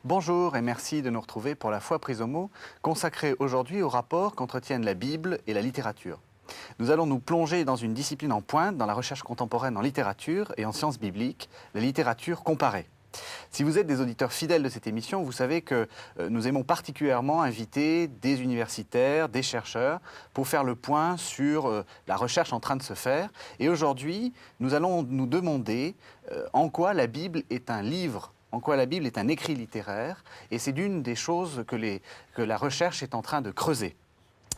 Bonjour et merci de nous retrouver pour la foi prise au mot, consacrée aujourd'hui au rapport qu'entretiennent la Bible et la littérature. Nous allons nous plonger dans une discipline en pointe dans la recherche contemporaine en littérature et en sciences bibliques, la littérature comparée. Si vous êtes des auditeurs fidèles de cette émission, vous savez que nous aimons particulièrement inviter des universitaires, des chercheurs, pour faire le point sur la recherche en train de se faire. Et aujourd'hui, nous allons nous demander en quoi la Bible est un livre, en quoi la Bible est un écrit littéraire. Et c'est l'une des choses que la recherche est en train de creuser.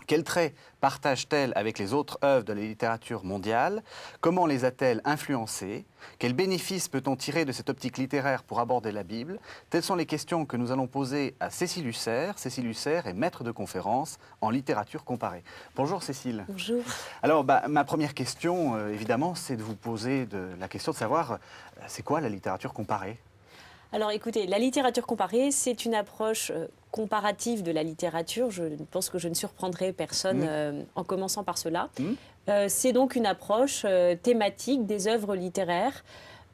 Quels traits partage-t-elle avec les autres œuvres de la littérature mondiale? Comment les a-t-elle influencées? Quels bénéfices peut-on tirer de cette optique littéraire pour aborder la Bible? Telles sont les questions que nous allons poser à Cécile Hussert. Cécile Hussert est maître de conférence en littérature comparée. Bonjour Cécile. Bonjour. Alors ma première question, évidemment, c'est de vous poser la question de savoir, c'est quoi la littérature comparée? Alors écoutez, la littérature comparée, c'est une approche comparative de la littérature. Je pense que je ne surprendrai personne en commençant par cela. C'est donc une approche thématique des œuvres littéraires.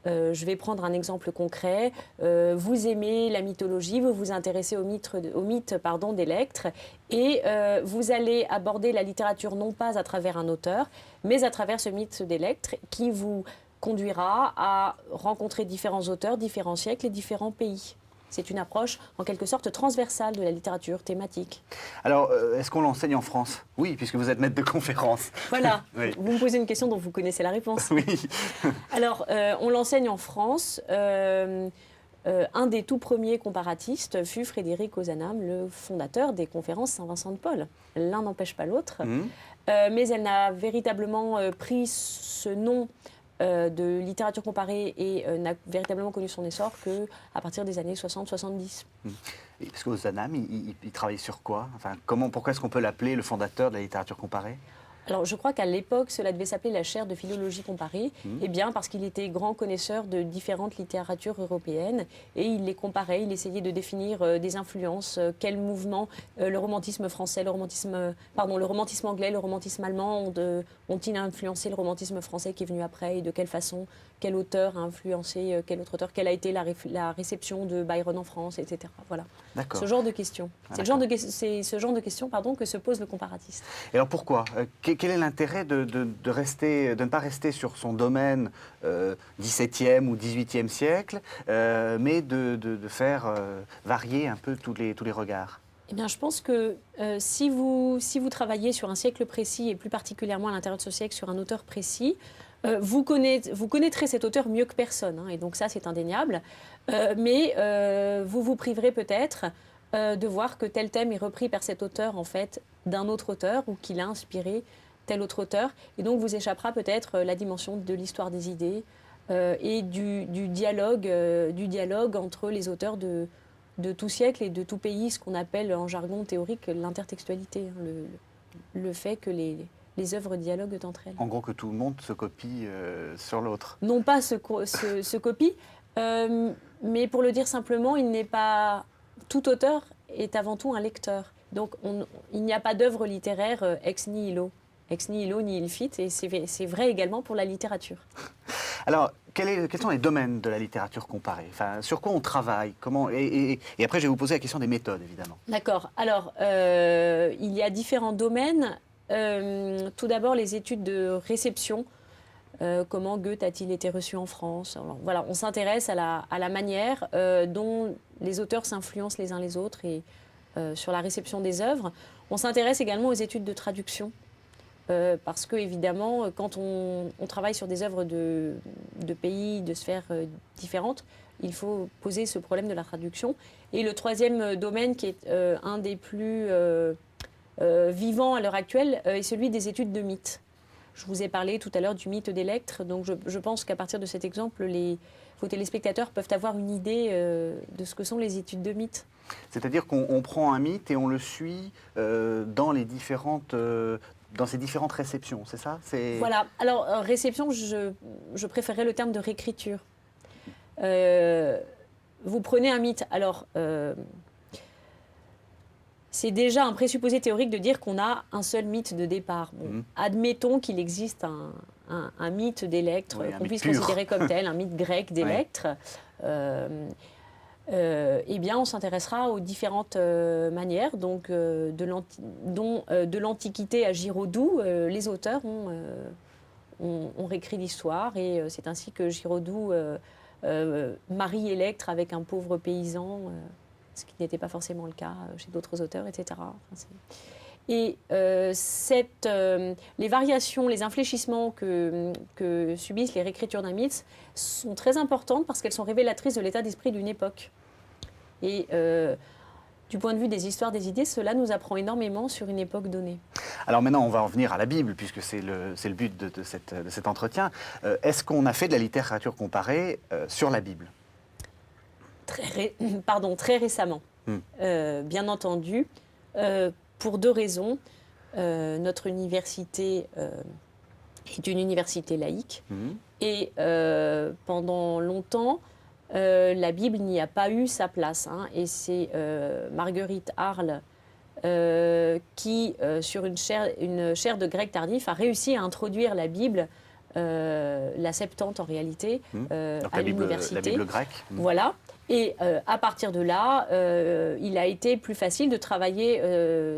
Je vais prendre un exemple concret. Vous aimez la mythologie, vous vous intéressez au mythe d'Électre et vous allez aborder la littérature non pas à travers un auteur, mais à travers ce mythe d'Électre qui vous conduira à rencontrer différents auteurs, différents siècles et différents pays. C'est une approche, en quelque sorte, transversale de la littérature thématique. Alors, est-ce qu'on l'enseigne en France? Oui, puisque vous êtes maître de conférence. Voilà, Oui. Vous me posez une question dont vous connaissez la réponse. Oui. Alors, on l'enseigne en France. Un des tout premiers comparatistes fut Frédéric Ozanam, le fondateur des conférences Saint-Vincent-de-Paul. L'un n'empêche pas l'autre, mais elle n'a véritablement pris ce nom de littérature comparée et n'a véritablement connu son essor qu'à partir des années 60-70. Parce qu'Ozanam, il travaille sur quoi? Enfin, pourquoi est-ce qu'on peut l'appeler le fondateur de la littérature comparée? Alors, je crois qu'à l'époque, cela devait s'appeler la chaire de philologie comparée, eh bien, parce qu'il était grand connaisseur de différentes littératures européennes et il les comparait, il essayait de définir des influences, quel mouvement le romantisme français, le romantisme anglais, le romantisme allemand ont-ils influencé le romantisme français qui est venu après et de quelle façon, quel auteur a influencé quel autre auteur, quelle a été la réception de Byron en France, etc. Voilà. Ce genre de questions. C'est ce genre de questions que se pose le comparatiste. Et alors pourquoi? Quel est l'intérêt de ne pas rester sur son domaine XVIIe ou XVIIIe siècle, mais de faire varier un peu tous les regards? Eh bien, je pense que si vous travaillez sur un siècle précis, et plus particulièrement à l'intérieur de ce siècle sur un auteur précis, vous connaîtrez cet auteur mieux que personne, et donc ça c'est indéniable, mais vous vous priverez peut-être de voir que tel thème est repris par cet auteur en fait d'un autre auteur ou qu'il a inspiré tel autre auteur, et donc vous échappera peut-être la dimension de l'histoire des idées et du dialogue entre les auteurs de tout siècle et de tout pays, ce qu'on appelle en jargon théorique l'intertextualité, le fait que les œuvres dialoguent entre elles. En gros, que tout le monde se copie sur l'autre. Non pas se copie, mais pour le dire simplement, tout auteur est avant tout un lecteur. Donc il n'y a pas d'œuvre littéraire ex nihilo nihil fit, et c'est vrai également pour la littérature. Alors, quels sont les domaines de la littérature comparée? Enfin, sur quoi on travaille? Et après, je vais vous poser la question des méthodes, évidemment. D'accord. Alors, il y a différents domaines. Tout d'abord, les études de réception. Comment Goethe a-t-il été reçu en France? Alors, voilà, on s'intéresse à la manière dont les auteurs s'influencent les uns les autres et sur la réception des œuvres. On s'intéresse également aux études de traduction. Parce que, évidemment, quand on travaille sur des œuvres de pays, de sphères différentes, il faut poser ce problème de la traduction. Et le troisième domaine, qui est un des plus vivants à l'heure actuelle, est celui des études de mythes. Je vous ai parlé tout à l'heure du mythe d'Électre, donc je pense qu'à partir de cet exemple, vos téléspectateurs peuvent avoir une idée de ce que sont les études de mythes. C'est-à-dire qu'on prend un mythe et on le suit dans ces différentes réceptions, c'est ça? Voilà. Alors, réception, je préférerais le terme de réécriture. Vous prenez un mythe. Alors, c'est déjà un présupposé théorique de dire qu'on a un seul mythe de départ. Bon, admettons qu'il existe un mythe d'Électre, qu'on puisse considérer comme tel, un mythe grec d'Électre. eh bien, on s'intéressera aux différentes manières, donc, de l'Antiquité à Giraudoux, les auteurs ont réécrit l'histoire, et c'est ainsi que Giraudoux marie Électre avec un pauvre paysan, ce qui n'était pas forcément le cas chez d'autres auteurs, etc. Enfin, et les variations, les infléchissements que subissent les réécritures d'un mythe sont très importantes parce qu'elles sont révélatrices de l'état d'esprit d'une époque. Et du point de vue des histoires des idées, cela nous apprend énormément sur une époque donnée. Alors maintenant, on va en venir à la Bible, puisque c'est le but de cet entretien. Est-ce qu'on a fait de la littérature comparée sur la Bible? Très récemment, bien entendu, pour deux raisons. Notre université est une université laïque, et pendant longtemps, la Bible n'y a pas eu sa place. Et c'est Marguerite Arles qui, sur une chaire de grec tardif, a réussi à introduire la Bible, la Septante en réalité, à l'université. La Bible grecque. Voilà. Et à partir de là, il a été plus facile de travailler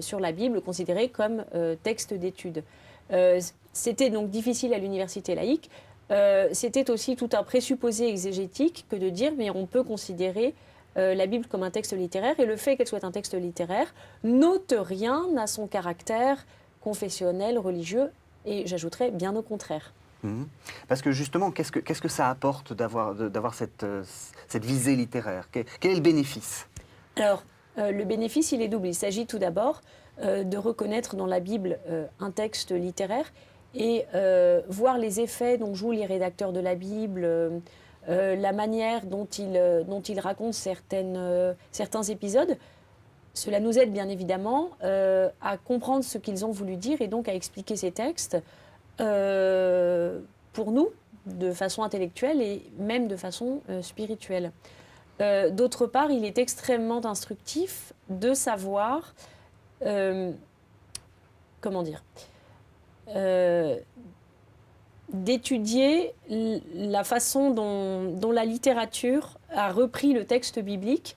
sur la Bible, considérée comme texte d'étude. C'était donc difficile à l'université laïque. C'était aussi tout un présupposé exégétique que de dire mais on peut considérer la Bible comme un texte littéraire, et le fait qu'elle soit un texte littéraire n'ôte rien à son caractère confessionnel, religieux, et j'ajouterais bien au contraire. Parce que justement, qu'est-ce que ça apporte d'avoir cette visée littéraire? Quel est le bénéfice? Alors, le bénéfice, il est double. Il s'agit tout d'abord de reconnaître dans la Bible un texte littéraire, et voir les effets dont jouent les rédacteurs de la Bible, la manière dont ils racontent certains épisodes. Cela nous aide bien évidemment à comprendre ce qu'ils ont voulu dire, et donc à expliquer ces textes pour nous de façon intellectuelle et même de façon spirituelle. D'autre part, il est extrêmement instructif de savoir, d'étudier la façon dont la littérature a repris le texte biblique,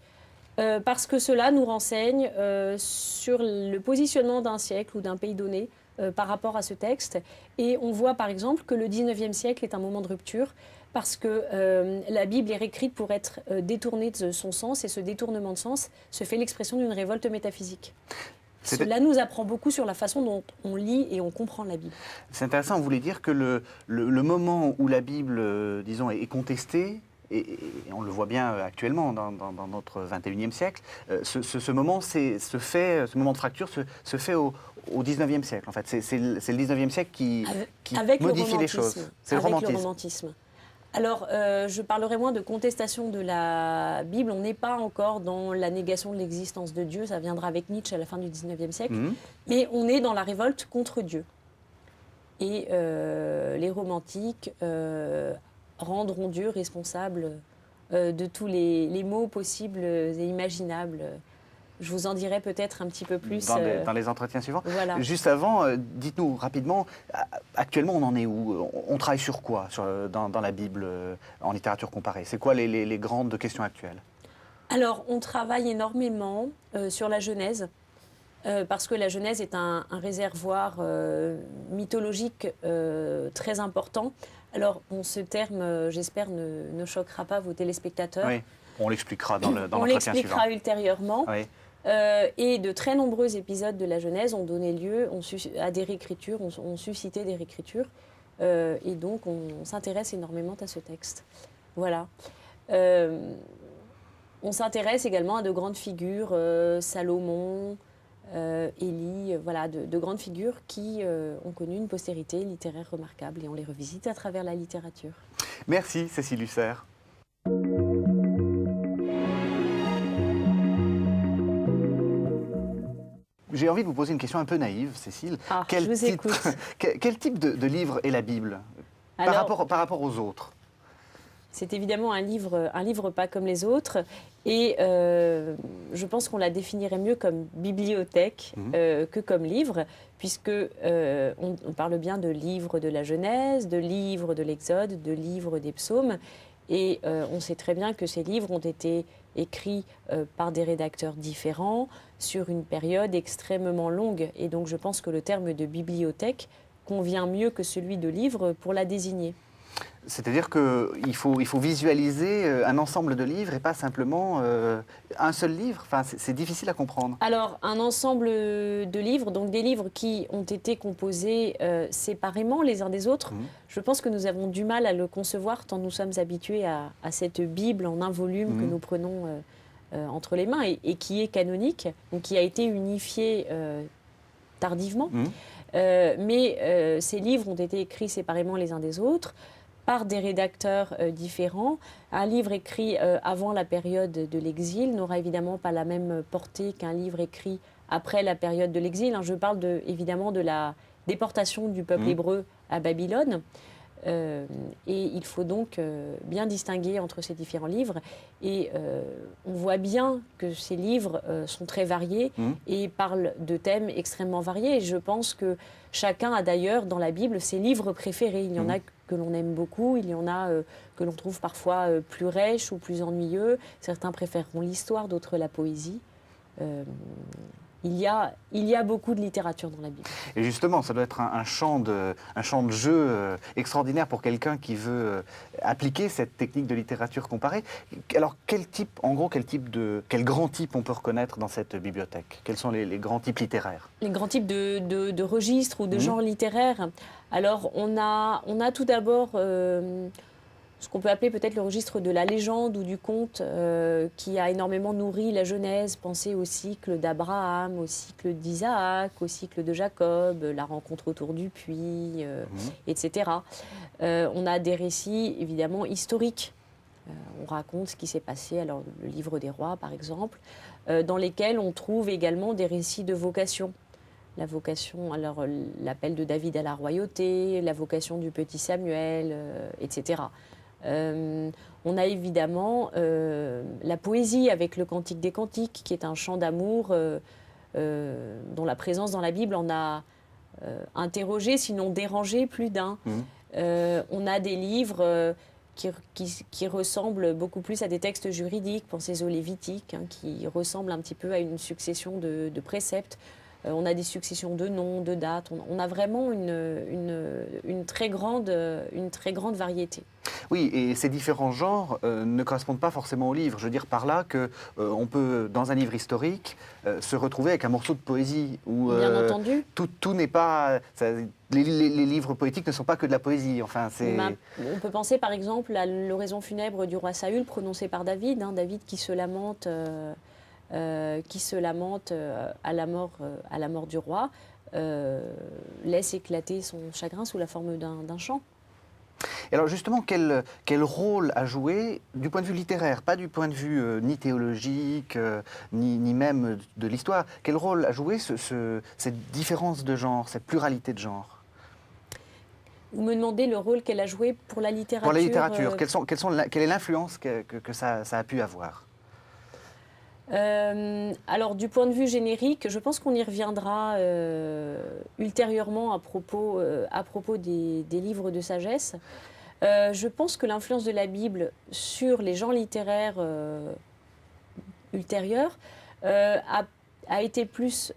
parce que cela nous renseigne sur le positionnement d'un siècle ou d'un pays donné par rapport à ce texte. Et on voit par exemple que le 19e siècle est un moment de rupture, parce que la Bible est réécrite pour être détournée de son sens, et ce détournement de sens se fait l'expression d'une révolte métaphysique. Cela nous apprend beaucoup sur la façon dont on lit et on comprend la Bible. C'est intéressant, vous voulez dire que le moment où la Bible, disons, est contestée, et on le voit bien actuellement dans notre 21e siècle, ce moment de fracture se fait au 19e siècle, en fait. C'est le 19e siècle qui modifie les choses. C'est le romantisme. Alors, je parlerai moins de contestation de la Bible. On n'est pas encore dans la négation de l'existence de Dieu. Ça viendra avec Nietzsche à la fin du 19e siècle. Mais on est dans la révolte contre Dieu. Et les romantiques rendront Dieu responsable de tous les maux possibles et imaginables. Je vous en dirai peut-être un petit peu plus dans les entretiens suivants. Voilà. Juste avant, dites-nous rapidement, actuellement on en est où? On travaille sur quoi dans la Bible en littérature comparée? C'est quoi les grandes questions actuelles? Alors, on travaille énormément sur la Genèse, parce que la Genèse est un réservoir mythologique très important. Alors, ce terme, j'espère, ne choquera pas vos téléspectateurs. Oui, on l'expliquera dans l'entretien suivant. On l'expliquera ultérieurement. Oui. Et de très nombreux épisodes de la Genèse ont donné lieu à des réécritures, ont suscité des réécritures. Et donc, on s'intéresse énormément à ce texte. Voilà. On s'intéresse également à de grandes figures, Salomon, Élie, voilà, de grandes figures qui ont connu une postérité littéraire remarquable, et on les revisite à travers la littérature. Merci Cécile Hussert. J'ai envie de vous poser une question un peu naïve, Cécile. Je vous écoute. Quel type de livre est la Bible par rapport aux autres? C'est évidemment un livre pas comme les autres, et je pense qu'on la définirait mieux comme bibliothèque que comme livre, puisque on parle bien de livre de la Genèse, de livre de l'Exode, de livre des psaumes, Et on sait très bien que ces livres ont été écrits par des rédacteurs différents sur une période extrêmement longue. Et donc je pense que le terme de bibliothèque convient mieux que celui de livre pour la désigner. C'est-à-dire qu'il faut visualiser un ensemble de livres et pas simplement un seul livre. Enfin, c'est difficile à comprendre. Alors, un ensemble de livres, donc des livres qui ont été composés séparément les uns des autres, je pense que nous avons du mal à le concevoir tant nous sommes habitués à cette Bible en un volume que nous prenons entre les mains et qui est canonique, donc qui a été unifiée tardivement. Mais ces livres ont été écrits séparément les uns des autres, par des rédacteurs différents. Un livre écrit avant la période de l'exil n'aura évidemment pas la même portée qu'un livre écrit après la période de l'exil. Je parle évidemment de la déportation du peuple hébreu à Babylone. Et il faut donc bien distinguer entre ces différents livres. Et on voit bien que ces livres sont très variés et parlent de thèmes extrêmement variés. Et je pense que chacun a d'ailleurs dans la Bible ses livres préférés. Il y en a que l'on aime beaucoup, il y en a que l'on trouve parfois plus rêches ou plus ennuyeux. Certains préféreront l'histoire, d'autres la poésie. Il y a beaucoup de littérature dans la Bible. Et justement, ça doit être un champ de jeu extraordinaire pour quelqu'un qui veut appliquer cette technique de littérature comparée. Alors, quel grand type on peut reconnaître dans cette bibliothèque? Quels sont les grands types littéraires? Les grands types de registres ou de genres littéraires. Alors, on a tout d'abord ce qu'on peut appeler peut-être le registre de la légende ou du conte qui a énormément nourri la Genèse. Pensez au cycle d'Abraham, au cycle d'Isaac, au cycle de Jacob, la rencontre autour du puits, etc. On a des récits évidemment historiques. On raconte ce qui s'est passé, alors le livre des rois par exemple, dans lesquels on trouve également des récits de vocation. La vocation, alors l'appel de David à la royauté, la vocation du petit Samuel, etc. On a évidemment la poésie avec le Cantique des Cantiques, qui est un chant d'amour dont la présence dans la Bible en a interrogé, sinon dérangé plus d'un. On a des livres qui ressemblent beaucoup plus à des textes juridiques, pensez aux Lévitiques, qui ressemblent un petit peu à une succession de préceptes. On a des successions de noms, de dates. On a vraiment une très grande variété. Oui, et ces différents genres ne correspondent pas forcément au livre. Je veux dire par là qu'on peut, dans un livre historique, se retrouver avec un morceau de poésie. Où, bien entendu. Tout n'est pas... Les livres poétiques ne sont pas que de la poésie. Enfin, on peut penser par exemple à l'oraison funèbre du roi Saül prononcée par David. David qui se lamente... à la mort du roi, laisse éclater son chagrin sous la forme d'un chant. Et alors justement, quel rôle a joué, du point de vue littéraire, pas du point de vue ni théologique, ni même de l'histoire, quel rôle a joué cette différence de genre, cette pluralité de genre? Vous me demandez le rôle qu'elle a joué pour la littérature? Pour la littérature, quelle est l'influence que ça a pu avoir? Alors, du point de vue générique, je pense qu'on y reviendra ultérieurement à propos des livres de sagesse. Je pense que l'influence de la Bible sur les genres littéraires ultérieurs a été plus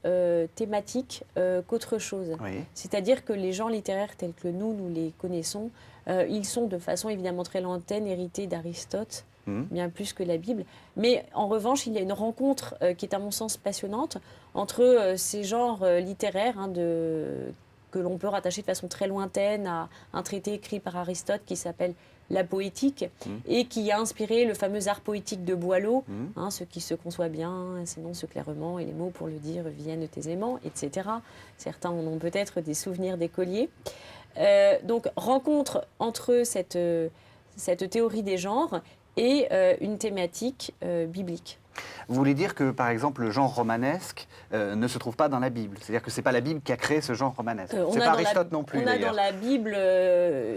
thématique qu'autre chose. Oui. C'est-à-dire que les genres littéraires tels que nous les connaissons, ils sont de façon évidemment très lointaine hérités d'Aristote, bien plus que la Bible. Mais en revanche, il y a une rencontre qui est à mon sens passionnante entre ces genres littéraires que l'on peut rattacher de façon très lointaine à un traité écrit par Aristote qui s'appelle La Poétique et qui a inspiré le fameux art poétique de Boileau, ce qui se conçoit bien, s'énonce clairement et les mots pour le dire viennent aisément, etc. Certains en ont peut-être des souvenirs d'écoliers. Donc, rencontre entre cette théorie des genres et une thématique biblique. Vous voulez dire que, par exemple, le genre romanesque ne se trouve pas dans la Bible? C'est-à-dire que ce n'est pas la Bible qui a créé ce genre romanesque? C'est pas Aristote non plus, on a dans la Bible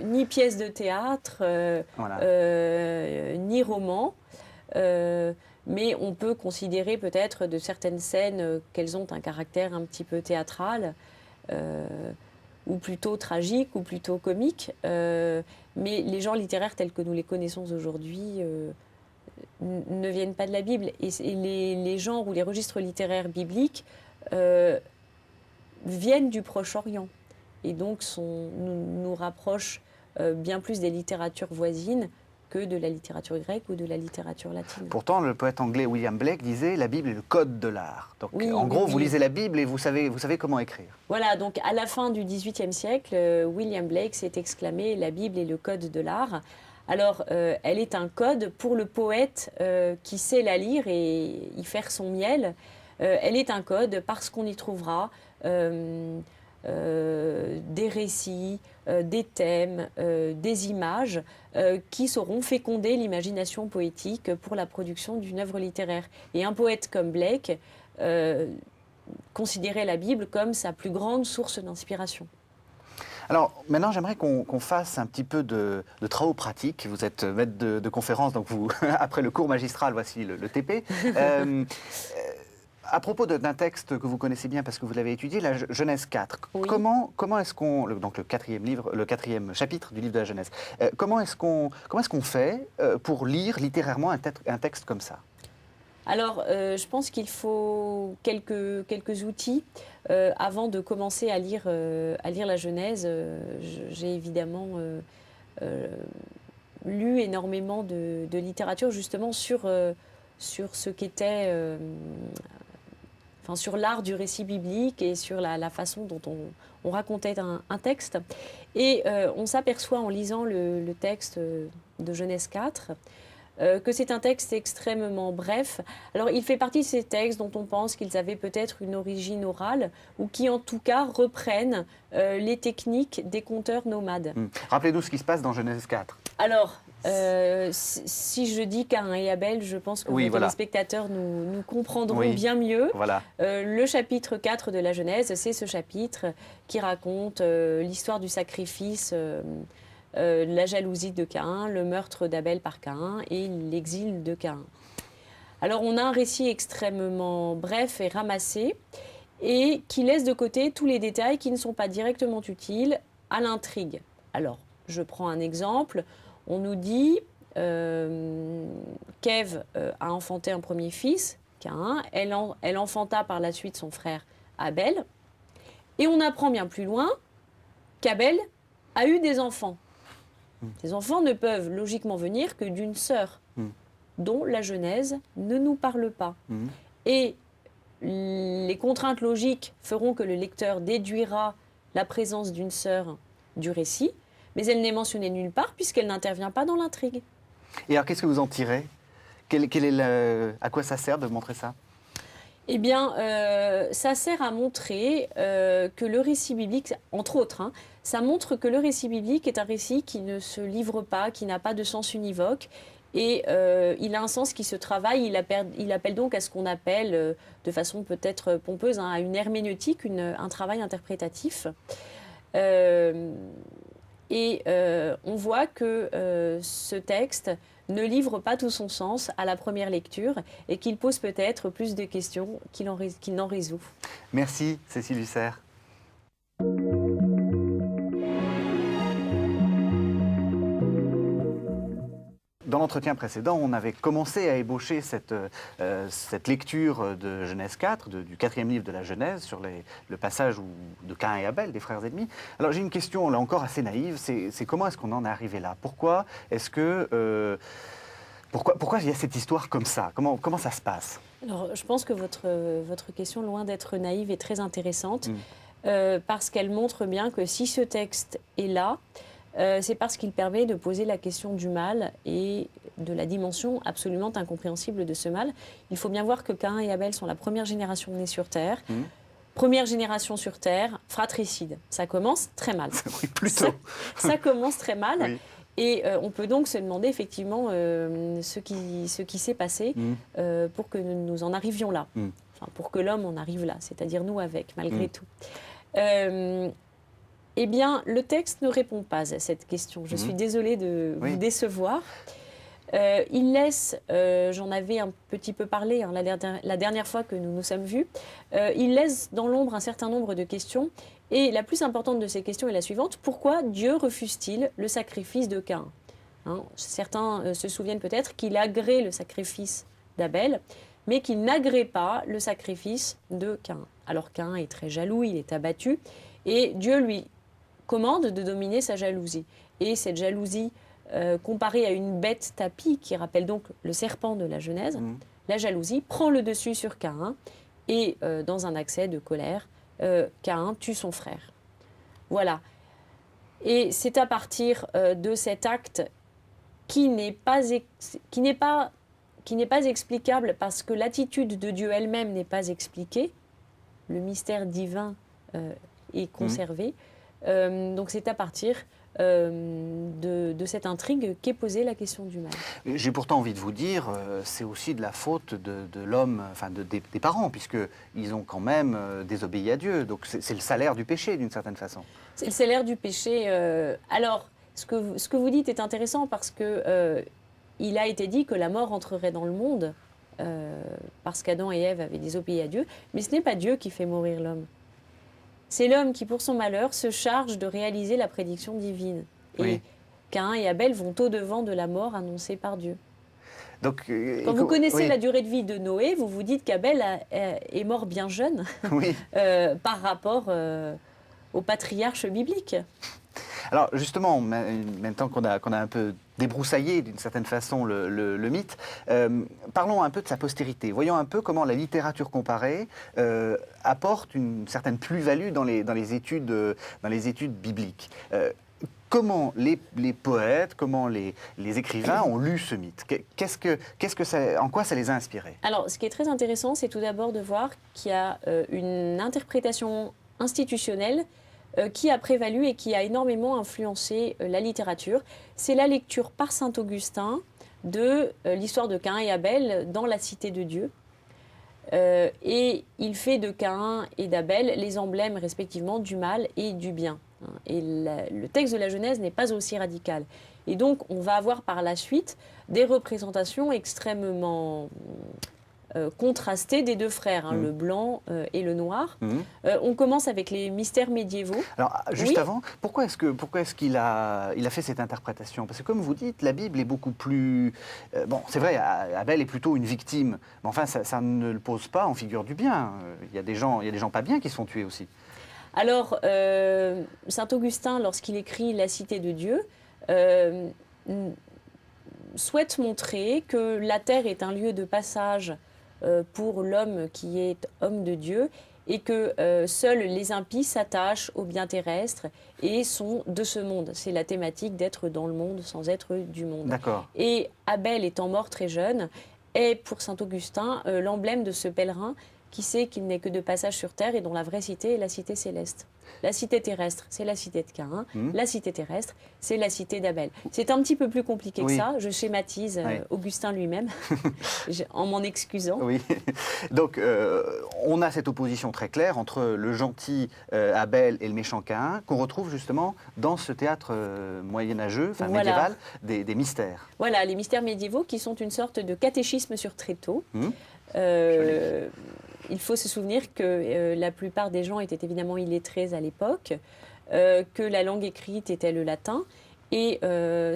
ni pièce de théâtre, ni roman, mais on peut considérer peut-être de certaines scènes qu'elles ont un caractère un petit peu théâtral, ou plutôt tragique, ou plutôt comique. mais les genres littéraires tels que nous les connaissons aujourd'hui ne viennent pas de la Bible. Et les genres ou les registres littéraires bibliques viennent du Proche-Orient et donc nous rapprochent bien plus des littératures voisines que de la littérature grecque ou de la littérature latine. Pourtant, le poète anglais William Blake disait « La Bible est le code de l'art ». Donc, oui, en gros, oui. vous lisez la Bible et vous savez comment écrire. Voilà, donc à la fin du XVIIIe siècle, William Blake s'est exclamé « La Bible est le code de l'art ». Alors, elle est un code pour le poète qui sait la lire et y faire son miel. Elle est un code parce qu'on y trouvera des récits, des thèmes, des images qui sauront féconder l'imagination poétique pour la production d'une œuvre littéraire. Et un poète comme Blake considérait la Bible comme sa plus grande source d'inspiration. Alors, maintenant, j'aimerais qu'on fasse un petit peu de travaux pratiques. Vous êtes maître de conférence, donc vous, après le cours magistral, voici le TP. À propos d'un texte que vous connaissez bien parce que vous l'avez étudié, la Genèse 4, oui. comment est-ce qu'on, donc le quatrième chapitre du livre de la Genèse, comment est-ce qu'on fait pour lire littérairement un texte comme ça? Alors, je pense qu'il faut quelques outils. Avant de commencer à lire la Genèse, j'ai évidemment lu énormément de littérature justement sur ce qu'était... sur l'art du récit biblique et sur la façon dont on racontait un texte. Et on s'aperçoit en lisant le texte de Genèse 4 que c'est un texte extrêmement bref. Alors, il fait partie de ces textes dont on pense qu'ils avaient peut-être une origine orale ou qui, en tout cas, reprennent les techniques des conteurs nomades. Rappelez-nous ce qui se passe dans Genèse 4. Alors, si je dis Caïn et Abel, je pense que les téléspectateurs nous comprendront bien mieux. Voilà. Le chapitre 4 de la Genèse, c'est ce chapitre qui raconte l'histoire du sacrifice, la jalousie de Caïn, le meurtre d'Abel par Caïn et l'exil de Caïn. Alors on a un récit extrêmement bref et ramassé et qui laisse de côté tous les détails qui ne sont pas directement utiles à l'intrigue. Alors, je prends un exemple. On nous dit qu'Ève a enfanté un premier fils, Caïn. Elle enfanta par la suite son frère Abel. Et on apprend bien plus loin qu'Abel a eu des enfants. Ces enfants ne peuvent logiquement venir que d'une sœur, dont la Genèse ne nous parle pas. Et les contraintes logiques feront que le lecteur déduira la présence d'une sœur du récit, mais elle n'est mentionnée nulle part puisqu'elle n'intervient pas dans l'intrigue. Et alors, qu'est-ce que vous en tirez ? À quoi ça sert de montrer ça ? Eh bien, ça sert à montrer que le récit biblique, entre autres, ça montre que le récit biblique est un récit qui ne se livre pas, qui n'a pas de sens univoque. Et il a un sens qui se travaille, il appelle donc à ce qu'on appelle, de façon peut-être pompeuse, à une herméneutique, un travail interprétatif. Et on voit que ce texte ne livre pas tout son sens à la première lecture et qu'il pose peut-être plus de questions qu'il n'en résout. Merci Cécile Hussert. Dans l'entretien précédent, on avait commencé à ébaucher cette lecture de Genèse 4, du quatrième livre de la Genèse, sur le passage de Caïn et Abel, des frères ennemis. Alors j'ai une question, là encore, assez naïve, c'est comment est-ce qu'on en est arrivé là ? Pourquoi est-ce que... Pourquoi il y a cette histoire comme ça ? Comment ça se passe ? Alors, je pense que votre question, loin d'être naïve, est très intéressante, parce qu'elle montre bien que si ce texte est là, c'est parce qu'il permet de poser la question du mal et de la dimension absolument incompréhensible de ce mal. Il faut bien voir que Caïn et Abel sont la première génération née sur Terre. Première génération sur Terre, fratricide. Ça commence très mal. Oui, plutôt. Ça commence très mal. Oui. Et on peut donc se demander effectivement ce qui s'est passé pour que nous en arrivions là. Enfin, pour que l'homme en arrive là, c'est-à-dire nous avec, malgré tout. Eh bien, le texte ne répond pas à cette question. Je suis désolée de vous décevoir. Il laisse, j'en avais un petit peu parlé la dernière fois que nous nous sommes vus, il laisse dans l'ombre un certain nombre de questions Et la plus importante de ces questions est la suivante. Pourquoi Dieu refuse-t-il le sacrifice de Caïn ? Certains se souviennent peut-être qu'il agrée le sacrifice d'Abel, mais qu'il n'agrée pas le sacrifice de Caïn. Alors Caïn est très jaloux, il est abattu, et Dieu lui commande de dominer sa jalousie. Et cette jalousie, comparée à une bête tapie, qui rappelle donc le serpent de la Genèse, la jalousie prend le dessus sur Caïn, et dans un accès de colère, Caïn tue son frère. Voilà. Et c'est à partir de cet acte qui n'est pas explicable parce que l'attitude de Dieu elle-même n'est pas expliquée, le mystère divin est conservé. Donc c'est à partir de cette intrigue qu'est posée la question du mal. J'ai pourtant envie de vous dire, c'est aussi de la faute de l'homme, enfin des parents, puisqu'ils ont quand même désobéi à Dieu. Donc c'est le salaire du péché, d'une certaine façon. C'est le salaire du péché. Alors, ce que vous dites est intéressant parce que il a été dit que la mort entrerait dans le monde parce qu'Adam et Ève avaient désobéi à Dieu, mais ce n'est pas Dieu qui fait mourir l'homme. C'est l'homme qui, pour son malheur, se charge de réaliser la prédiction divine. Et Caïn et Abel vont au-devant de la mort annoncée par Dieu. Donc, quand vous connaissez la durée de vie de Noé, vous vous dites qu'Abel est mort bien jeune par rapport au patriarche biblique. Alors justement, maintenant qu'on a un peu débroussaillé d'une certaine façon le mythe, parlons un peu de sa postérité. Voyons un peu comment la littérature comparée apporte une certaine plus-value dans les études bibliques. Comment les poètes, comment les écrivains ont lu ce mythe ? En quoi ça les a inspirés ? Alors, ce qui est très intéressant, c'est tout d'abord de voir qu'il y a une interprétation institutionnelle qui a prévalu et qui a énormément influencé la littérature. C'est la lecture par saint Augustin de l'histoire de Caïn et Abel dans la Cité de Dieu. Et il fait de Caïn et d'Abel les emblèmes respectivement du mal et du bien. Et le texte de la Genèse n'est pas aussi radical. Et donc on va avoir par la suite des représentations extrêmement contrastées des deux frères, le blanc et le noir. On commence avec les mystères médiévaux. Alors, juste avant, pourquoi est-ce qu'il a fait cette interprétation ? Parce que comme vous dites, la Bible est beaucoup plus... bon, c'est vrai, Abel est plutôt une victime, mais enfin, ça ne le pose pas en figure du bien. Il y a des gens pas bien qui se font tuer aussi. Alors, saint Augustin, lorsqu'il écrit La Cité de Dieu, souhaite montrer que la terre est un lieu de passage pour l'homme qui est homme de Dieu et que seuls les impies s'attachent aux biens terrestres et sont de ce monde. C'est la thématique d'être dans le monde sans être du monde. D'accord. Et Abel, étant mort très jeune, est pour saint Augustin l'emblème de ce pèlerin qui sait qu'il n'est que de passage sur terre et dont la vraie cité est la cité céleste. La cité terrestre, c'est la cité de Caïn. La cité terrestre, c'est la cité d'Abel. C'est un petit peu plus compliqué que ça. Je schématise Augustin lui-même, en m'en excusant. Oui. Donc, on a cette opposition très claire entre le gentil Abel et le méchant Caïn, qu'on retrouve justement dans ce théâtre moyenâgeux, médiéval, des mystères. Voilà, les mystères médiévaux qui sont une sorte de catéchisme sur tréteau. Il faut se souvenir que la plupart des gens étaient évidemment illettrés à l'époque, que la langue écrite était le latin, et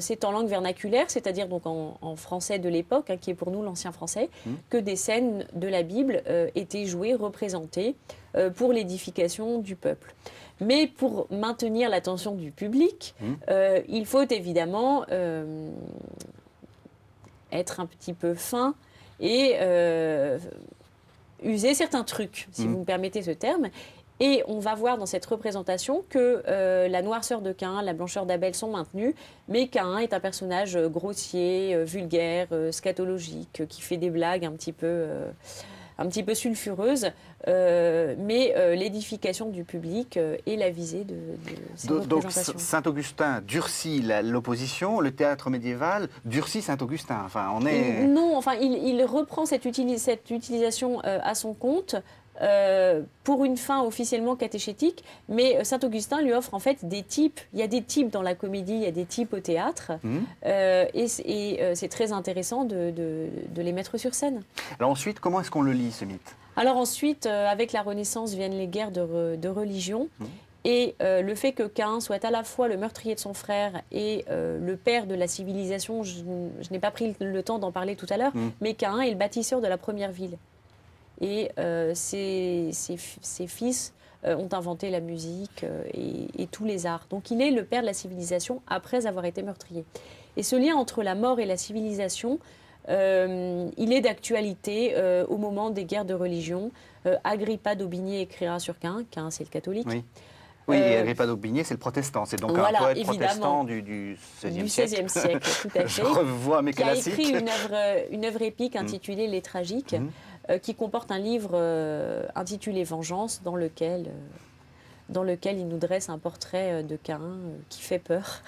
c'est en langue vernaculaire, c'est-à-dire donc en français de l'époque, qui est pour nous l'ancien français, que des scènes de la Bible étaient jouées, représentées, pour l'édification du peuple. Mais pour maintenir l'attention du public, il faut évidemment être un petit peu fin et user certains trucs, si vous me permettez ce terme. Et on va voir dans cette représentation que la noirceur de Caïn, la blancheur d'Abel sont maintenues, mais Caïn est un personnage grossier, vulgaire, scatologique, qui fait des blagues un petit peu sulfureuses, mais l'édification du public est la visée de ces représentations. Donc Saint-Augustin durcit l'opposition, le théâtre médiéval durcit Saint-Augustin. Enfin, il reprend cette utilisation à son compte pour une fin officiellement catéchétique, mais Saint-Augustin lui offre en fait des types. Il y a des types dans la comédie, il y a des types au théâtre, et c'est très intéressant de les mettre sur scène. Alors ensuite, comment est-ce qu'on le lit, ce mythe ? Alors ensuite, avec la Renaissance viennent les guerres de religion, Et le fait que Caïn soit à la fois le meurtrier de son frère et le père de la civilisation, je n'ai pas pris le temps d'en parler tout à l'heure, mais Caïn est le bâtisseur de la première ville. Et ses fils ont inventé la musique et tous les arts. Donc il est le père de la civilisation après avoir été meurtrier. Et ce lien entre la mort et la civilisation, il est d'actualité au moment des guerres de religion. Agrippa d'Aubigné écrira sur Caïn. Caïn, c'est le catholique. Oui. Oui, et Agrippa d'Aubigné, c'est le protestant. C'est donc voilà, un poète évidemment, protestant du XVIe siècle. Du XVIe siècle, tout à fait. Je revois mes classiques. Qui a écrit une œuvre épique intitulée Les Tragiques, qui comporte un livre intitulé Vengeance, dans lequel il nous dresse un portrait de Caïn qui fait peur.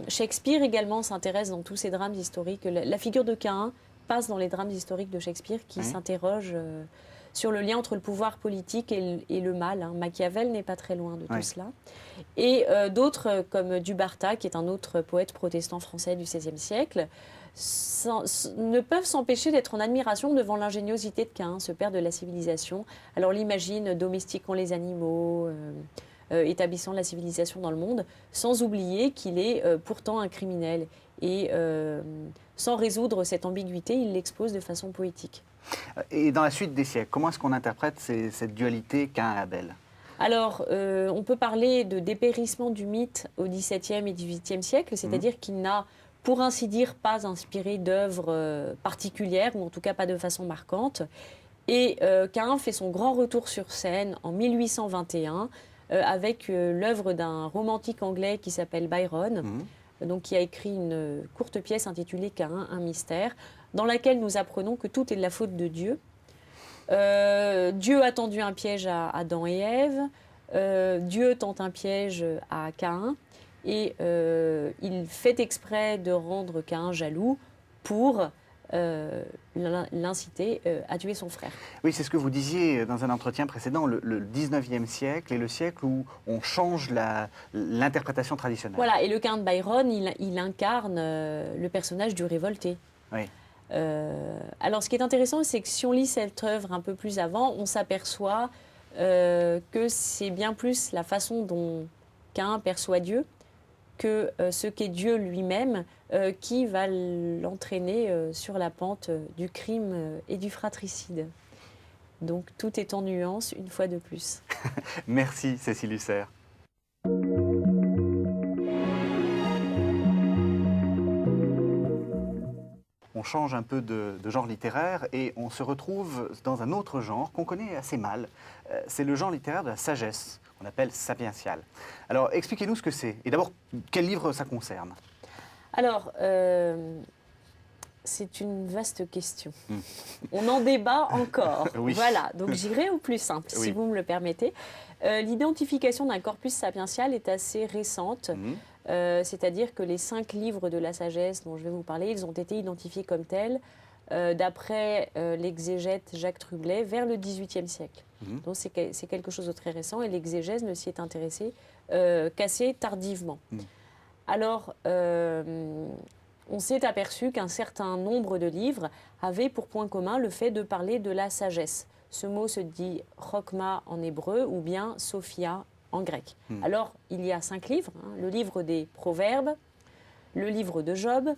Shakespeare également s'intéresse dans tous ces drames historiques. La figure de Caïn passe dans les drames historiques de Shakespeare qui s'interrogent sur le lien entre le pouvoir politique et le mal. Machiavel n'est pas très loin de tout cela. Et d'autres, comme Dubartas, qui est un autre poète protestant français du XVIe siècle, ne peuvent s'empêcher d'être en admiration devant l'ingéniosité de Caïn, ce père de la civilisation. Alors on l'imagine domestiquant les animaux, établissant la civilisation dans le monde, sans oublier qu'il est pourtant un criminel. Et sans résoudre cette ambiguïté, il l'expose de façon poétique. Et dans la suite des siècles, comment est-ce qu'on interprète cette dualité Caïn-Abel ? Alors, on peut parler de dépérissement du mythe au XVIIe et XVIIIe siècle, c'est-à-dire qu'il n'a, pour ainsi dire, pas inspiré d'œuvres particulières, ou en tout cas pas de façon marquante. Et Caïn fait son grand retour sur scène en 1821 avec l'œuvre d'un romantique anglais qui s'appelle Byron, donc qui a écrit une courte pièce intitulée Caïn, un mystère, dans laquelle nous apprenons que tout est de la faute de Dieu. Dieu a tendu un piège à Adam et Ève, Dieu tente un piège à Caïn, et il fait exprès de rendre Caïn jaloux pour l'inciter à tuer son frère. Oui, c'est ce que vous disiez dans un entretien précédent, le 19e siècle est le siècle où on change l'interprétation traditionnelle. Voilà, et le Caïn de Byron, il incarne le personnage du révolté. Oui. Alors, ce qui est intéressant, c'est que si on lit cette œuvre un peu plus avant, on s'aperçoit que c'est bien plus la façon dont Caïn perçoit Dieu que ce qu'est Dieu lui-même qui va l'entraîner sur la pente du crime et du fratricide. Donc, tout est en nuance, une fois de plus. Merci, Cécile Husser. On change un peu de genre littéraire et on se retrouve dans un autre genre qu'on connaît assez mal. C'est le genre littéraire de la sagesse, qu'on appelle sapiential. Alors, expliquez-nous ce que c'est. Et d'abord, quel livre ça concerne ? Alors, c'est une vaste question. On en débat encore. Oui. Voilà, donc j'irai au plus simple, si vous me le permettez. L'identification d'un corpus sapiential est assez récente. C'est-à-dire que les 5 livres de la sagesse dont je vais vous parler, ils ont été identifiés comme tels d'après l'exégète Jacques Trublet vers le XVIIIe siècle. Donc c'est quelque chose de très récent et l'exégèse ne s'y est intéressée qu'assez tardivement. Alors, on s'est aperçu qu'un certain nombre de livres avaient pour point commun le fait de parler de la sagesse. Ce mot se dit chokma en hébreu ou bien sophia en grec. Alors, il y a 5 livres, le livre des Proverbes, le livre de Job,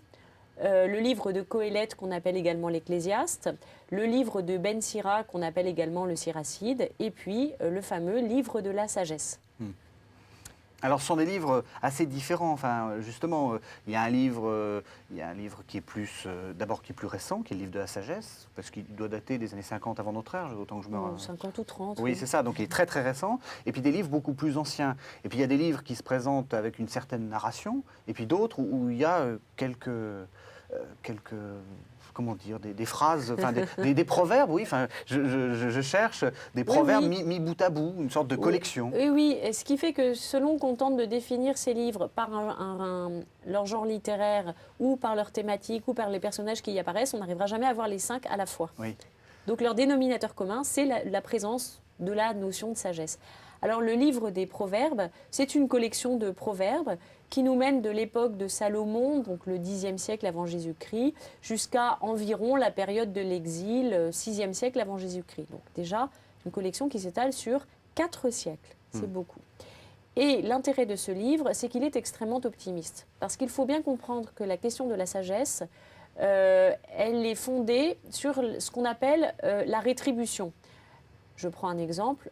le livre de Coëlette qu'on appelle également l'Ecclésiaste, le livre de Ben Sira qu'on appelle également le Siracide, et puis le fameux livre de la sagesse. Alors, ce sont des livres assez différents. Enfin, justement, il y a un livre qui est plus, d'abord qui est plus récent, qui est le livre de la sagesse, parce qu'il doit dater des années 50 avant notre ère, autant que je me... 50 ou 30. Oui, c'est ça. Donc, il est très, très récent. Et puis, des livres beaucoup plus anciens. Et puis, il y a des livres qui se présentent avec une certaine narration, et puis d'autres où il y a quelques comment dire, des phrases, enfin des proverbes, oui, enfin, je cherche des proverbes mis bout à bout, une sorte de collection. Oui, et ce qui fait que selon qu'on tente de définir ces livres par leur genre littéraire ou par leur thématique ou par les personnages qui y apparaissent, on n'arrivera jamais à voir les 5 à la fois. Oui. Donc leur dénominateur commun, c'est la présence de la notion de sagesse. Alors le livre des Proverbes, c'est une collection de proverbes qui nous mène de l'époque de Salomon, donc le Xe siècle avant Jésus-Christ, jusqu'à environ la période de l'exil, 6e siècle avant Jésus-Christ. Donc déjà, une collection qui s'étale sur 4 siècles, c'est beaucoup. Et l'intérêt de ce livre, c'est qu'il est extrêmement optimiste. Parce qu'il faut bien comprendre que la question de la sagesse, elle est fondée sur ce qu'on appelle la rétribution. Je prends un exemple.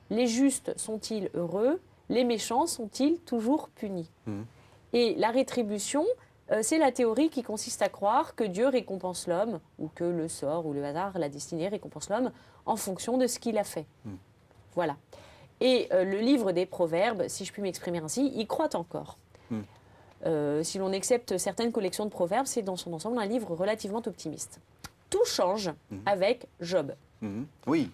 Les justes sont-ils heureux? Les méchants sont-ils toujours punis? Et la rétribution, c'est la théorie qui consiste à croire que Dieu récompense l'homme, ou que le sort ou le hasard, la destinée récompense l'homme en fonction de ce qu'il a fait. Voilà. Et le livre des Proverbes, si je puis m'exprimer ainsi, y croit encore. Si l'on accepte certaines collections de proverbes, c'est dans son ensemble un livre relativement optimiste. Tout change avec Job. Oui.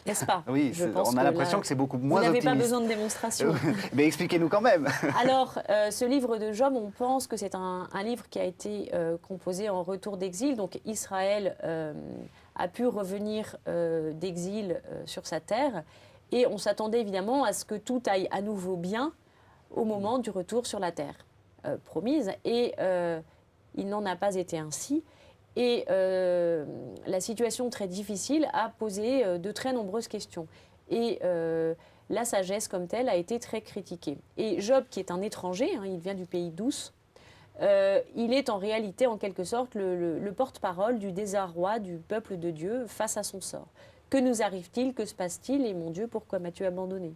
N'est-ce pas? Oui, on a l'impression que c'est beaucoup moins optimiste. Vous n'avez pas besoin de démonstration. Mais expliquez-nous quand même. Alors, ce livre de Job, on pense que c'est un livre qui a été composé en retour d'exil. Donc, Israël a pu revenir d'exil sur sa terre. Et on s'attendait évidemment à ce que tout aille à nouveau bien au moment du retour sur la terre promise. Et il n'en a pas été ainsi. Et la situation très difficile a posé de très nombreuses questions. Et la sagesse comme telle a été très critiquée. Et Job, qui est un étranger, il vient du pays d'Ous, il est en réalité, en quelque sorte, le porte-parole du désarroi du peuple de Dieu face à son sort. Que nous arrive-t-il? Que se passe-t-il? Et mon Dieu, pourquoi m'as-tu abandonné?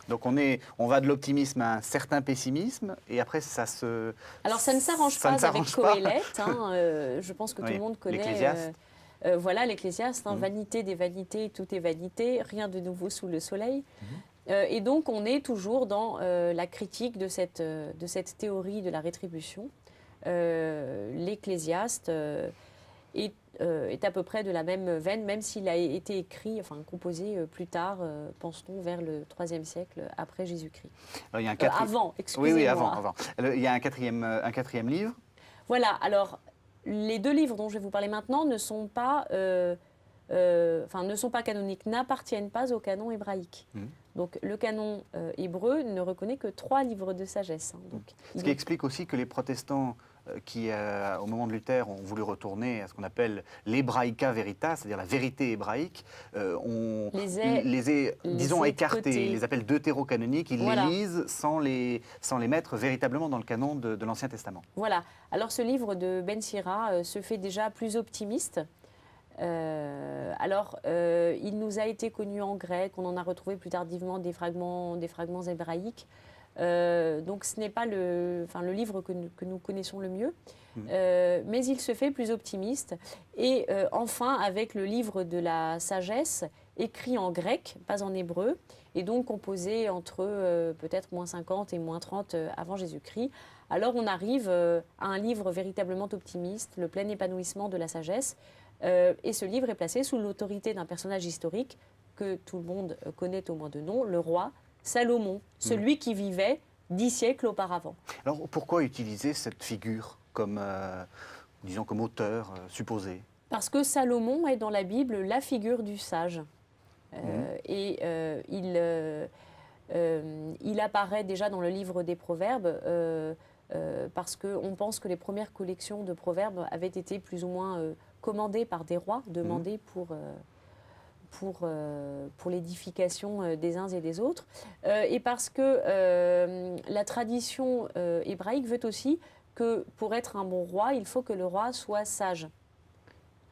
Donc on va de l'optimisme à un certain pessimisme, et après ça se... Alors ça ne s'arrange pas avec Coëlette, je pense que tout le monde connaît... L'Ecclésiaste. Voilà, l'Ecclésiaste, vanité des vanités, tout est vanité, rien de nouveau sous le soleil. Et donc on est toujours dans la critique de cette théorie de la rétribution. L'Ecclésiaste est à peu près de la même veine, même s'il a été écrit, enfin composé plus tard, pense-t-on, vers le IIIe siècle après Jésus-Christ. Il y a avant, excusez-moi. Oui, avant. Il y a un quatrième livre. Voilà, alors les 2 livres dont je vais vous parler maintenant ne sont pas canoniques, n'appartiennent pas au canon hébraïque. Donc le canon hébreu ne reconnaît que 3 livres de sagesse. Donc, ce qui explique aussi que les protestants qui, au moment de Luther, ont voulu retourner à ce qu'on appelle l'Hebraïca Veritas, c'est-à-dire la vérité hébraïque, disons, écartés. Ils les appellent deutérocanoniques. Ils les lisent sans les mettre véritablement dans le canon de l'Ancien Testament. Voilà. Alors ce livre de Ben Sira se fait déjà plus optimiste. Il nous a été connu en grec, on en a retrouvé plus tardivement des fragments hébraïques. Donc ce n'est pas le livre que nous connaissons le mieux, mais il se fait plus optimiste. Et enfin, avec le livre de la sagesse, écrit en grec, pas en hébreu, et donc composé entre peut-être moins 50 et moins 30 avant Jésus-Christ, alors on arrive à un livre véritablement optimiste, le plein épanouissement de la sagesse. Et ce livre est placé sous l'autorité d'un personnage historique que tout le monde connaît au moins de nom, le roi Salomon, celui qui vivait 10 siècles auparavant. Alors pourquoi utiliser cette figure comme, disons, comme auteur supposé? Parce que Salomon est dans la Bible la figure du sage. Il apparaît déjà dans le livre des Proverbes parce qu'on pense que les premières collections de Proverbes avaient été plus ou moins commandées par des rois, demandées pour l'édification des uns et des autres, et parce que la tradition hébraïque veut aussi que pour être un bon roi, il faut que le roi soit sage.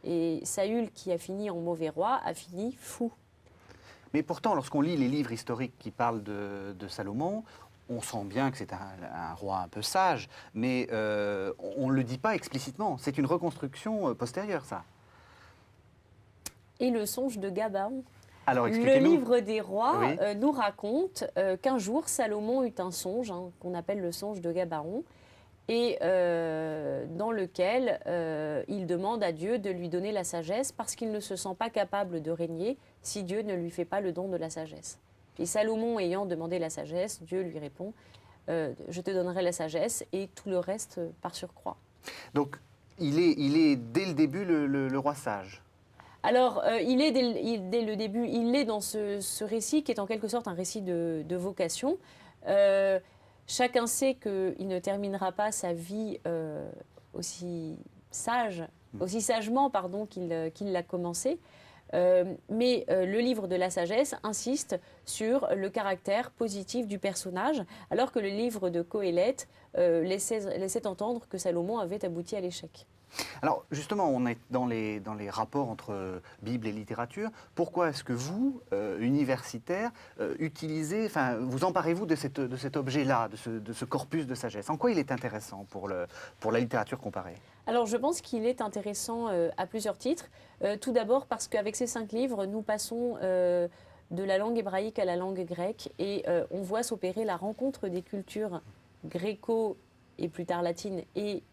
Et Saül, qui a fini en mauvais roi, a fini fou. Mais pourtant, lorsqu'on lit les livres historiques qui parlent de Salomon, on sent bien que c'est un roi un peu sage, mais on ne le dit pas explicitement. C'est une reconstruction postérieure, ça. Et le songe de Gabaon. Alors, le livre des rois oui. Nous raconte qu'un jour, Salomon eut un songe, qu'on appelle le songe de Gabaon, et dans lequel il demande à Dieu de lui donner la sagesse parce qu'il ne se sent pas capable de régner si Dieu ne lui fait pas le don de la sagesse. Et Salomon ayant demandé la sagesse, Dieu lui répond « Je te donnerai la sagesse et tout le reste par surcroît ». Donc, il est dès le début le roi sage. Alors, il est dès le début, il est dans ce récit qui est en quelque sorte un récit de vocation. Chacun sait qu'il ne terminera pas sa vie aussi sagement qu'il l'a commencé. Mais le livre de la sagesse insiste sur le caractère positif du personnage, alors que le livre de Qoéleth laissait entendre que Salomon avait abouti à l'échec. Alors justement, on est dans les rapports entre Bible et littérature. Pourquoi est-ce que vous, universitaire, vous emparez-vous de cet objet-là, de ce corpus de sagesse? En quoi il est intéressant pour la littérature comparée? Alors je pense qu'il est intéressant à plusieurs titres. Tout d'abord parce qu'avec ces 5 livres, nous passons de la langue hébraïque à la langue grecque et on voit s'opérer la rencontre des cultures gréco et plus tard latines et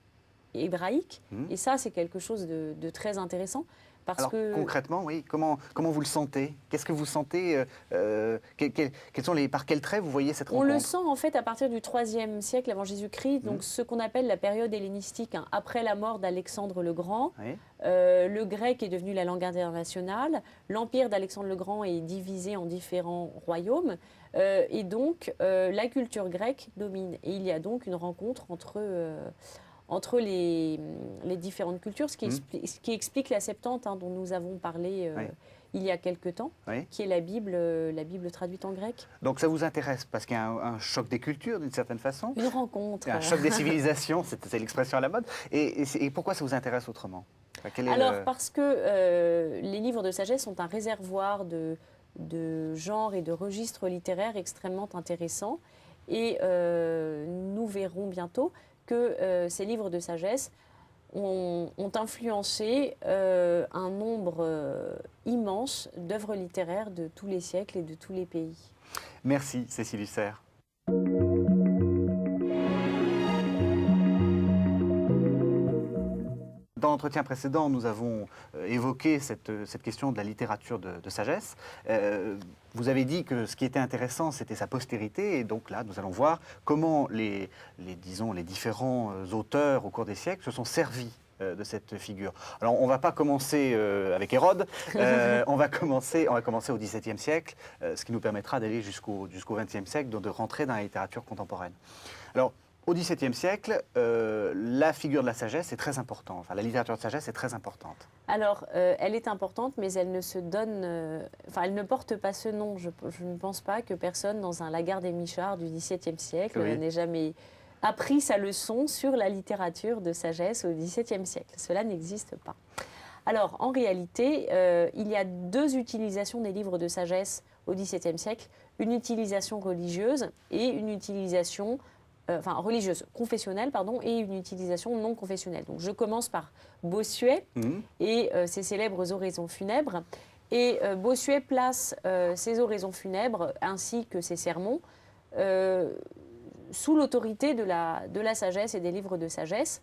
hébraïques. Et ça, c'est quelque chose de très intéressant. Alors concrètement, oui, comment vous le sentez? Qu'est-ce que vous sentez par quels traits vous voyez cette rencontre? On le sent en fait à partir du IIIe siècle avant Jésus-Christ, donc ce qu'on appelle la période hellénistique, hein, après la mort d'Alexandre le Grand. Oui. Le grec est devenu la langue internationale, l'empire d'Alexandre le Grand est divisé en différents royaumes, et donc la culture grecque domine. Et il y a donc une rencontre entre les différentes cultures, ce qui explique la Septante, hein, dont nous avons parlé il y a quelque temps, qui est la Bible traduite en grec. Donc ça vous intéresse parce qu'il y a un choc des cultures d'une certaine façon? Une rencontre. Un choc des civilisations, c'est l'expression à la mode. Et pourquoi ça vous intéresse autrement? Parce que les livres de sagesse sont un réservoir de genres et de registres littéraires extrêmement intéressants. Et nous verrons bientôt que ces livres de sagesse ont influencé un nombre immense d'œuvres littéraires de tous les siècles et de tous les pays. Merci Cécile Husser. Dans l'entretien précédent, nous avons évoqué cette question de la littérature de sagesse. Vous avez dit que ce qui était intéressant, c'était sa postérité. Et donc là, nous allons voir comment les différents auteurs au cours des siècles se sont servis de cette figure. Alors, on ne va pas commencer avec Hérode. On va commencer au XVIIe siècle, ce qui nous permettra d'aller jusqu'au XXe siècle, de rentrer dans la littérature contemporaine. Alors, au XVIIe siècle, la figure de la sagesse est très importante. Enfin, la littérature de sagesse est très importante. Alors, elle est importante, mais elle ne se donne... elle ne porte pas ce nom. Je ne pense pas que personne dans un Lagarde et Michard du XVIIe siècle n'ait jamais appris sa leçon sur la littérature de sagesse au XVIIe siècle. Cela n'existe pas. Alors, en réalité, il y a 2 utilisations des livres de sagesse au XVIIe siècle. Une utilisation religieuse et une utilisation... religieuse, confessionnelle, et une utilisation non confessionnelle. Donc je commence par Bossuet et ses célèbres oraisons funèbres. Et Bossuet place ses oraisons funèbres ainsi que ses sermons sous l'autorité de la sagesse et des livres de sagesse.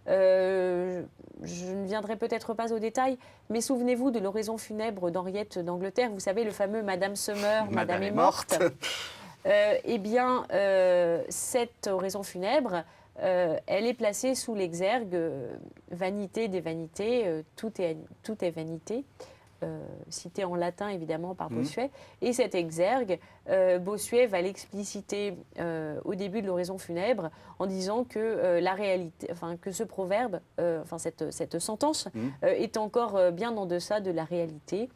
Je ne viendrai peut-être pas au détail, mais souvenez-vous de l'oraison funèbre d'Henriette d'Angleterre. Vous savez, le fameux Madame se meurt, Madame est morte. Cette oraison funèbre, elle est placée sous l'exergue vanité des vanités, tout est vanité, cité en latin évidemment par Bossuet. Et cet exergue, Bossuet va l'expliciter au début de l'oraison funèbre en disant que la réalité, que ce proverbe, cette sentence est encore bien en deçà de la réalité.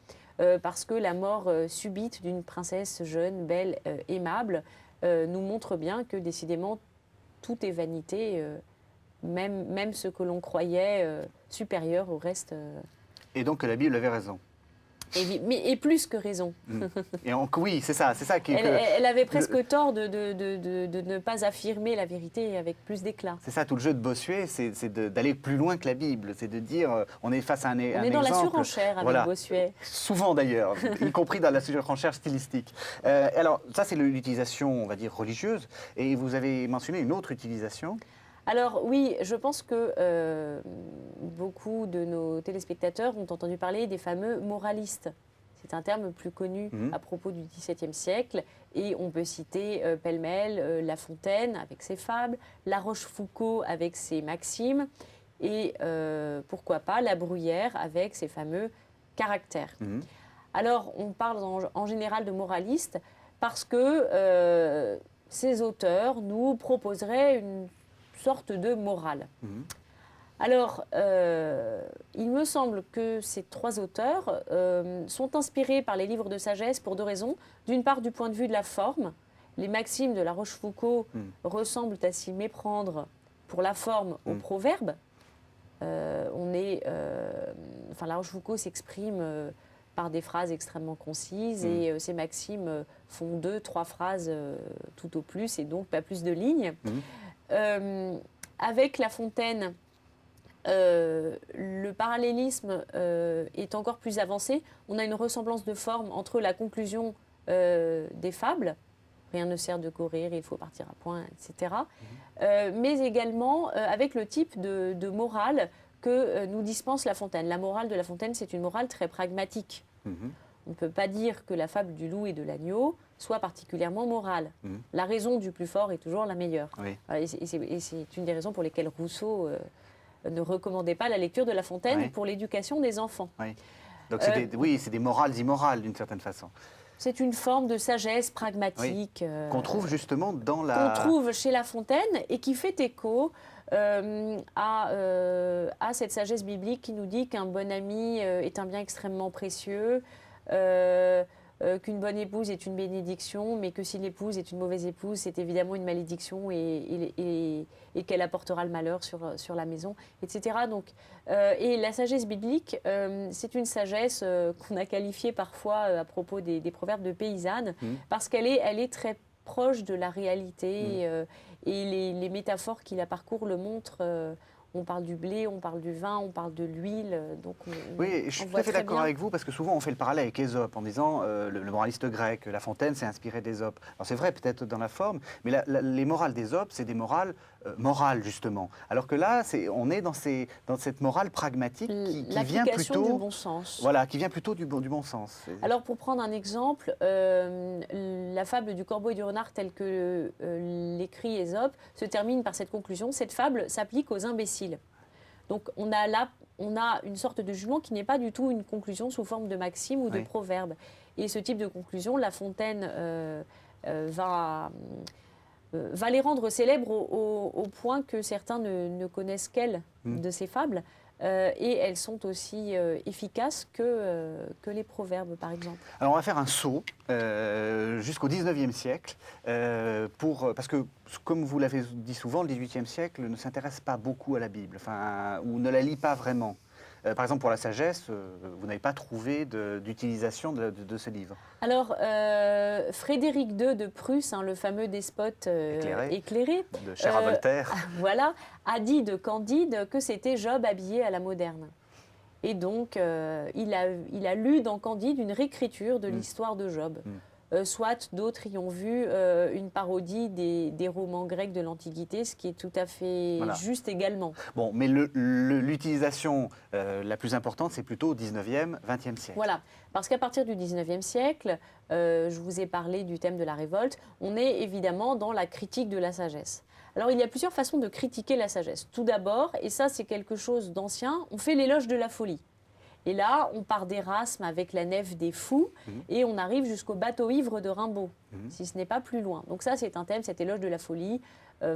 Parce que la mort subite d'une princesse jeune, belle, aimable, nous montre bien que décidément tout est vanité, même ce que l'on croyait supérieur au reste. Et donc que la Bible avait raison. Et plus que raison. Oui, c'est ça qui... Elle avait presque tort de ne pas affirmer la vérité avec plus d'éclat. C'est ça, tout le jeu de Bossuet, c'est d'aller plus loin que la Bible. C'est de dire, on est face à un exemple. On est dans la surenchère avec Bossuet. Souvent d'ailleurs, y compris dans la surenchère stylistique. Alors, ça c'est l'utilisation, on va dire, religieuse. Et vous avez mentionné une autre utilisation. Alors oui, je pense que beaucoup de nos téléspectateurs ont entendu parler des fameux moralistes. C'est un terme plus connu à propos du XVIIe siècle. Et on peut citer pêle-mêle La Fontaine avec ses fables, La Rochefoucauld avec ses maximes, et pourquoi pas La Bruyère avec ses fameux caractères. Alors on parle en général de moralistes parce que ces auteurs nous proposeraient une sorte de morale. Alors, il me semble que ces 3 auteurs sont inspirés par les livres de sagesse pour 2 raisons. D'une part, du point de vue de la forme, les maximes de La Rochefoucauld ressemblent à s'y méprendre pour la forme aux proverbes. La Rochefoucauld s'exprime par des phrases extrêmement concises et ces maximes font 2-3 phrases tout au plus et donc pas plus de lignes. Avec La Fontaine, le parallélisme est encore plus avancé. On a une ressemblance de forme entre la conclusion des fables, rien ne sert de courir, il faut partir à point, etc. Mais également avec le type de morale que nous dispense La Fontaine. La morale de La Fontaine, c'est une morale très pragmatique. On ne peut pas dire que la fable du loup et de l'agneau soit particulièrement morale. La raison du plus fort est toujours la meilleure. Oui. Et c'est une des raisons pour lesquelles Rousseau ne recommandait pas la lecture de La Fontaine pour l'éducation des enfants. Oui. Donc c'est des morales immorales d'une certaine façon. C'est une forme de sagesse pragmatique qu'on trouve justement dans la... qu'on trouve chez La Fontaine et qui fait écho à cette sagesse biblique qui nous dit qu'un bon ami est un bien extrêmement précieux, qu'une bonne épouse est une bénédiction, mais que si l'épouse est une mauvaise épouse, c'est évidemment une malédiction et qu'elle apportera le malheur sur la maison, etc. Donc, et la sagesse biblique, c'est une sagesse qu'on a qualifiée parfois à propos des proverbes de paysannes, parce qu'elle est très proche de la réalité et les métaphores qui la parcourent le montrent. On parle du blé, on parle du vin, on parle de l'huile. Oui, je suis tout à fait d'accord avec vous, parce que souvent on fait le parallèle avec Ésope en disant le moraliste grec, La Fontaine s'est inspiré d'Ésope. Alors c'est vrai peut-être dans la forme, mais les morales d'Ésope, c'est des morales morales justement. Alors que là, on est dans cette morale pragmatique qui vient plutôt... du bon sens. Voilà, qui vient plutôt du bon sens. Alors pour prendre un exemple, la fable du corbeau et du renard telle que l'écrit Ésope se termine par cette conclusion. Cette fable s'applique aux imbéciles. Donc on a une sorte de jugement qui n'est pas du tout une conclusion sous forme de maxime ou de proverbe. Et ce type de conclusion, La Fontaine va les rendre célèbres au point que certains ne connaissent qu'elle de ces fables. Et elles sont aussi efficaces que les proverbes, par exemple. Alors on va faire un saut jusqu'au 19e siècle, parce que, comme vous l'avez dit souvent, le 18e siècle ne s'intéresse pas beaucoup à la Bible, ou ne la lit pas vraiment. Par exemple, pour la sagesse, vous n'avez pas trouvé d'utilisation de ce livre. Alors, Frédéric II de Prusse, le fameux despote écléré de cher à Voltaire, voilà, a dit de Candide que c'était Job habillé à la moderne. Et donc, il a lu dans Candide une réécriture de l'histoire de Job. Soit d'autres y ont vu une parodie des romans grecs de l'Antiquité, ce qui est tout à fait juste également. Bon, mais l'utilisation la plus importante, c'est plutôt au 19e, 20e siècle. Voilà, parce qu'à partir du 19e siècle, je vous ai parlé du thème de la révolte, on est évidemment dans la critique de la sagesse. Alors, il y a plusieurs façons de critiquer la sagesse. Tout d'abord, et ça c'est quelque chose d'ancien, on fait l'éloge de la folie. Et là, on part d'Érasme avec la nef des fous et on arrive jusqu'au bateau ivre de Rimbaud, si ce n'est pas plus loin. Donc ça, c'est un thème, cet éloge de la folie,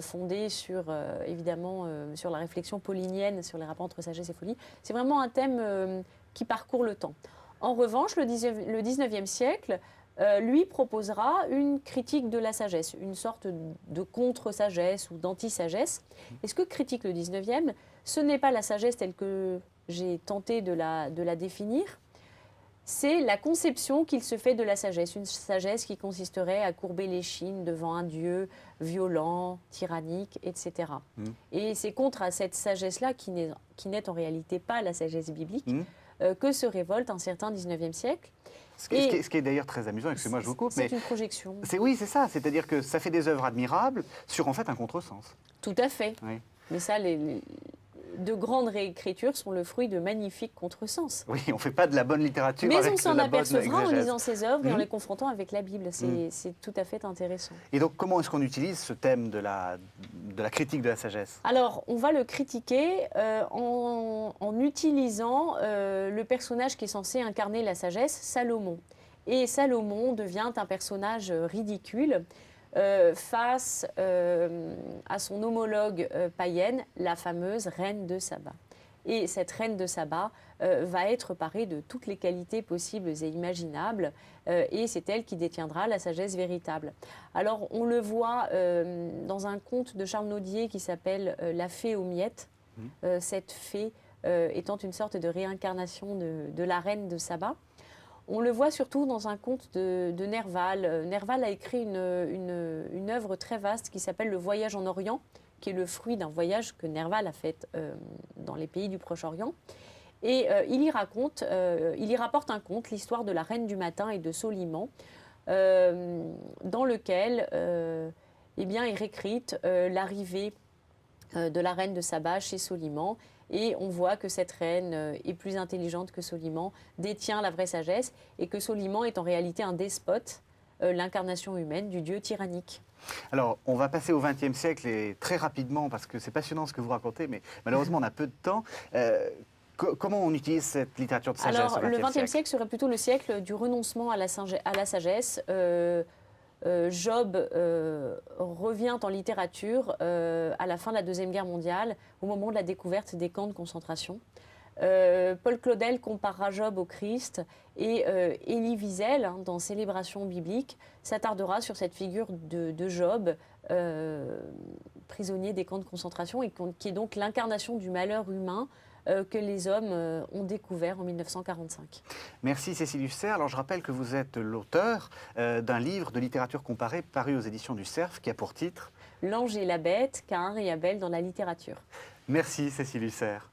fondé sur, évidemment, sur la réflexion paulinienne, sur les rapports entre sagesse et folie. C'est vraiment un thème qui parcourt le temps. En revanche, le 19e siècle, lui proposera une critique de la sagesse, une sorte de contre-sagesse ou d'anti-sagesse. Et ce que critique le 19e, ce n'est pas la sagesse telle que j'ai tenté de la définir, c'est la conception qu'il se fait de la sagesse. Une sagesse qui consisterait à courber l'échine devant un Dieu violent, tyrannique, etc. Et c'est contre cette sagesse-là, qui n'est en réalité pas la sagesse biblique, que se révolte un certain 19e siècle. Ce qui est d'ailleurs très amusant, excusez-moi, je vous coupe. C'est une projection. Oui, c'est ça. C'est-à-dire que ça fait des œuvres admirables sur, en fait, un contresens. Tout à fait. Oui. Mais ça, de grandes réécritures sont le fruit de magnifiques contresens. Oui, on ne fait pas de la bonne littérature. Mais on s'en apercevra en lisant ces œuvres et en les confrontant avec la Bible. C'est tout à fait intéressant. Et donc, comment est-ce qu'on utilise ce thème de la critique de la sagesse? Alors, on va le critiquer en utilisant le personnage qui est censé incarner la sagesse, Salomon. Et Salomon devient un personnage ridicule. face à son homologue païenne, la fameuse reine de Saba. Et cette reine de Saba va être parée de toutes les qualités possibles et imaginables, et c'est elle qui détiendra la sagesse véritable. Alors on le voit dans un conte de Charles Nodier qui s'appelle La fée aux miettes, cette fée étant une sorte de réincarnation de la reine de Saba. On le voit surtout dans un conte de Nerval. Nerval a écrit une œuvre très vaste qui s'appelle Le Voyage en Orient, qui est le fruit d'un voyage que Nerval a fait dans les pays du Proche-Orient. Et il y rapporte un conte, l'histoire de la Reine du Matin et de Soliman, dans lequel eh bien, est réécrite l'arrivée de la reine de Saba chez Soliman. Et on voit que cette reine est plus intelligente que Soliman, détient la vraie sagesse, et que Soliman est en réalité un despote, l'incarnation humaine du dieu tyrannique. Alors, on va passer au XXe siècle et très rapidement, parce que c'est passionnant ce que vous racontez, mais malheureusement, on a peu de temps. Comment on utilise cette littérature de sagesse Alors, au le XXe XXe siècle serait plutôt le siècle du renoncement à la sagesse. Job revient en littérature à la fin de la Deuxième Guerre mondiale, au moment de la découverte des camps de concentration. Paul Claudel comparera Job au Christ, et Élie Wiesel, dans Célébration biblique, s'attardera sur cette figure de Job, prisonnier des camps de concentration, et qui est donc l'incarnation du malheur humain que les hommes ont découvert en 1945. Merci Cécile Hussert. Alors je rappelle que vous êtes l'auteur d'un livre de littérature comparée paru aux éditions du Cerf qui a pour titre L'ange et la bête, Caïn et Abel dans la littérature. Merci Cécile Hussert.